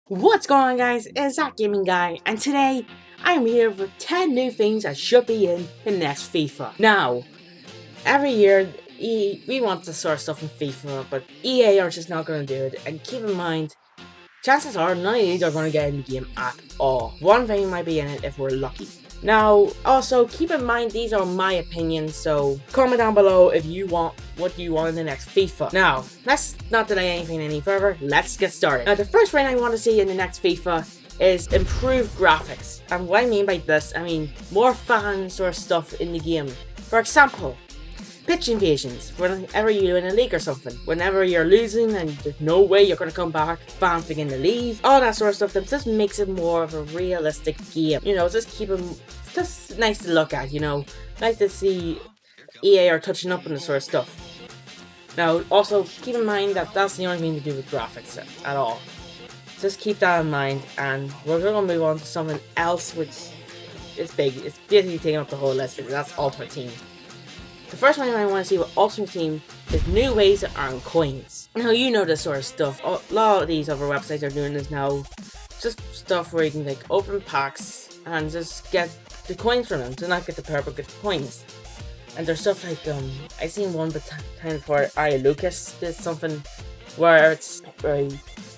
What's going on, guys? It's ThatGamingGuy, and today I'm here with 10 new things that should be in the next FIFA. Now, every year we want this sort of stuff in FIFA, but EA are just not going to do it. And keep in mind, chances are none of these are going to get in the game at all. One thing might be in it if we're lucky. Now, also keep in mind these are my opinions, so comment down below if you want what you want in the next FIFA. Now, let's not delay anything any further. Let's get started. Now, the first thing I want to see in the next FIFA is improved graphics. And what I mean by this, I mean more fan sort of stuff in the game. For example, pitch invasions, whenever you win a league or something. Whenever you're losing and there's no way you're going to come back, fans begin to leave, all that sort of stuff. That just makes it more of a realistic game. You know, just nice to look at, you know. Nice to see EA are touching up on this sort of stuff. Now, also, keep in mind that that's the only thing to do with graphics at all. Just keep that in mind, and we're going to move on to something else which is big. It's basically taking up the whole list, because that's Ultimate Team. The first one I want to see with Ultimate Team is new ways to earn coins. Now, you know this sort of stuff. A lot of these other websites are doing this now. Just stuff where you can like open packs and just get the coins from them. Do not get the purple, get the coins. And there's stuff like I seen one time before. Lucas did something where it's where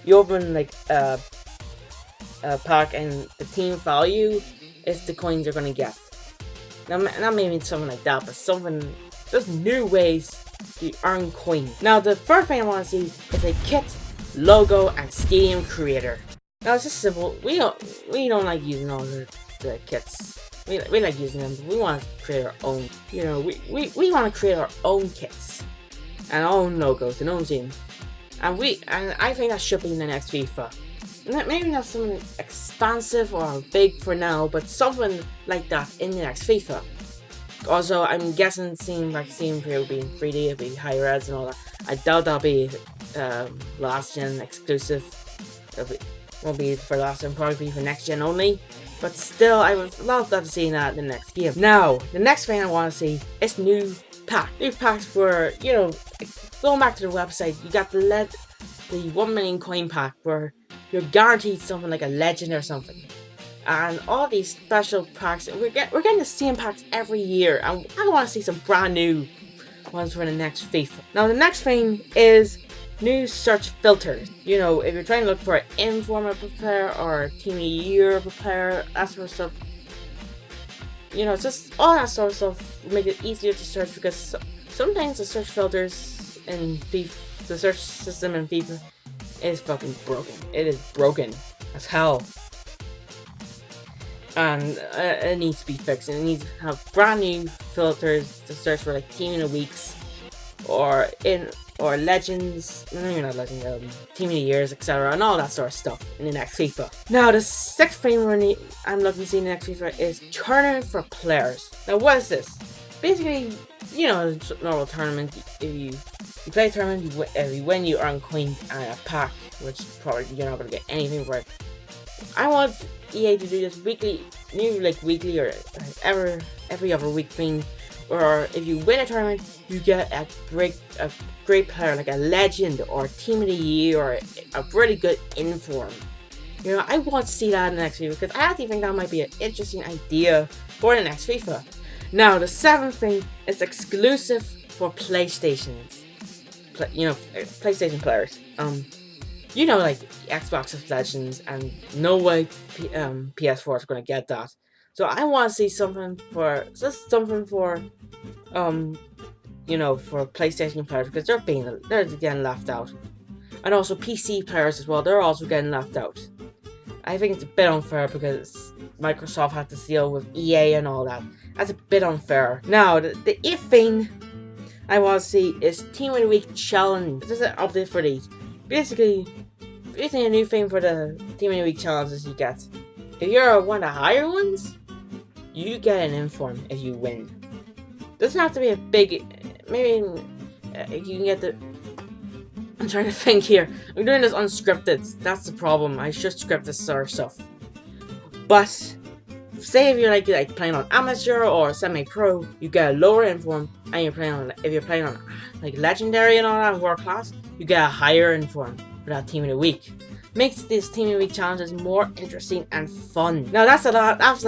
you open like a pack and the team value is the coins you're gonna get. Now, not maybe something like that, but something, just new ways to earn coins. Now, the first thing I want to see is a kit, logo, and stadium creator. Now, it's just simple. We don't like using all the kits. We like using them, but we want to create our own. You know, we want to create our own kits and our own logos and own team. And I think that should be in the next FIFA. Maybe not something expansive or big for now, but something like that in the next FIFA. Also, I'm guessing seeing will be in 3D, it'll be high res and all that. I doubt that'll be last gen exclusive. Won't be for last gen, probably be for next gen only. But still, I would love to see that in the next game. Now, the next thing I want to see is new packs. New packs for, you know, going back to the website, you got the 1 million coin pack where you're guaranteed something like a legend or something. And all these special packs, we're getting the same packs every year. And I want to see some brand new ones for the next FIFA. Now, the next thing is new search filters. You know, if you're trying to look for an inform of a player or a team of the year of a player, that sort of stuff. You know, just all that sort of stuff make it easier to search, because sometimes the search filters in FIFA, the search system in FIFA is fucking broken. It is broken as hell. And it needs to be fixed. And it needs to have brand new filters to search for like team of the weeks or legends, maybe not legends, team of the years, etc. and all that sort of stuff in the next FIFA. Now, the sixth thing I'm looking to see in the next FIFA is tournament for players. Now, what is this? Basically, you know, normal tournament. If you play a tournament, you win, you earn coins and a pack, which probably you're not going to get anything for it. I want EA to do this weekly, weekly or every other week thing, or if you win a tournament, you get a great player, like a legend or team of the year or a really good inform. You know, I want to see that in the next FIFA, because I actually think that might be an interesting idea for the next FIFA. Now, the seventh thing is exclusive for PlayStations. PlayStation players. You know, like Xbox Legends, and no way PS4 is going to get that. So I want to see something for you know, for PlayStation players, because they're getting left out, and also PC players as well. They're also getting left out. I think it's a bit unfair because Microsoft had to deal with EA and all that. That's a bit unfair. Now, the eighth thing I want to see is Team of the Week Challenge. This is an update for these. Basically a new thing for the Team of the Week challenges you get. If you're one of the higher ones, you get an inform if you win. Doesn't have to be a big. Maybe if you can get the. I'm trying to think here. I'm doing this unscripted. That's the problem. I should script this sort of stuff. But say if you're like playing on amateur or semi-pro, you get a lower inform, and if you're playing on like legendary and all that, world class, you get a higher inform for that team of the week. makes this Team of the Week challenges more interesting and fun. Now that's the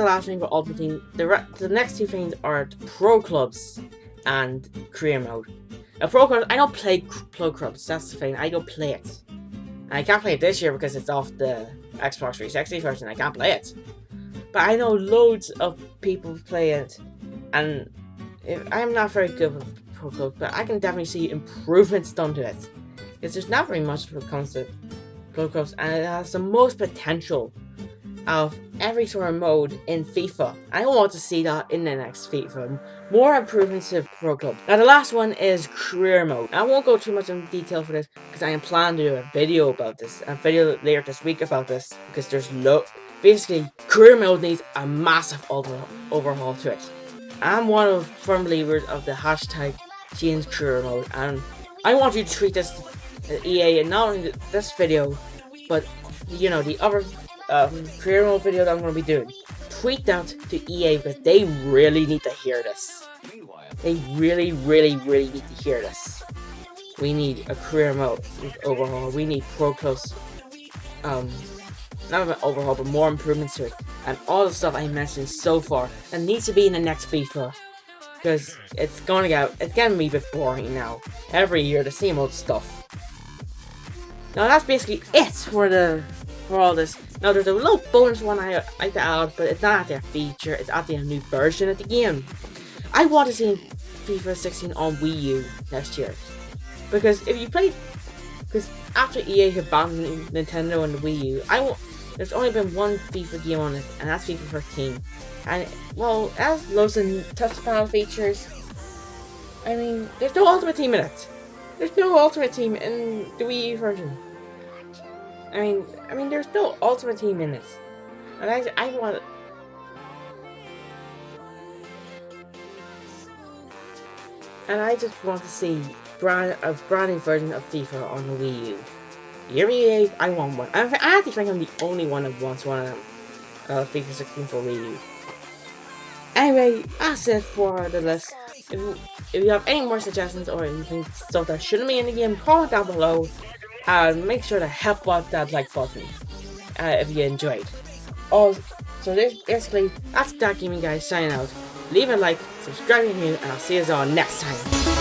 last thing for Ultimate Team. The next two things are Pro Clubs and Career Mode. Now Pro Clubs, I don't play Pro Clubs, that's the thing, I don't play it. And I can't play it this year because it's off the Xbox 360 version, I can't play it. But I know loads of people play it, and I'm not very good with Pro Clubs, but I can definitely see improvements done to it. Because there's not very much when it comes to Pro Clubs, and it has the most potential of every sort of mode in FIFA. I want to see that in the next FIFA. More improvements to Pro Club. Now the last one is Career Mode. I won't go too much in detail for this because I am planning to do a video about this. A video later this week about this because there's basically Career Mode needs a massive overhaul to it. I'm one of the firm believers of the hashtag change Career Mode, and I want you to treat this EA and not only this video, but you know the other Career Mode video that I'm going to be doing. Tweet that to EA because they really need to hear this. They really need to hear this. We need a Career Mode overhaul. We need Pro Clubs, not an overhaul, but more improvements to it. And all the stuff I mentioned so far that needs to be in the next FIFA. Because it's getting me a bit boring now. Every year the same old stuff. Now that's basically it for all this. Now there's a little bonus one I like to add, but it's not actually a feature, it's actually a new version of the game. I want to see FIFA 16 on Wii U next year. Because because after EA have banned Nintendo and the Wii U, there's only been one FIFA game on it, and that's FIFA 13. And, well, it has loads of touch panel features. I mean, there's no Ultimate Team in it. There's no Ultimate Team in the Wii U version. I mean, there's no Ultimate Team in it. And I want... And I just want to see a brand new version of FIFA on the Wii U. EA, I want one. I actually think I'm the only one that wants one of them. FIFA 16 for Wii U. Anyway, that's it for the list. If you have any more suggestions or you think stuff that shouldn't be in the game, comment down below. And make sure to help out that like button if you enjoyed. So basically, that's ThatGamingGuy signing out. Leave a like, subscribe if you're new, and I'll see you all next time.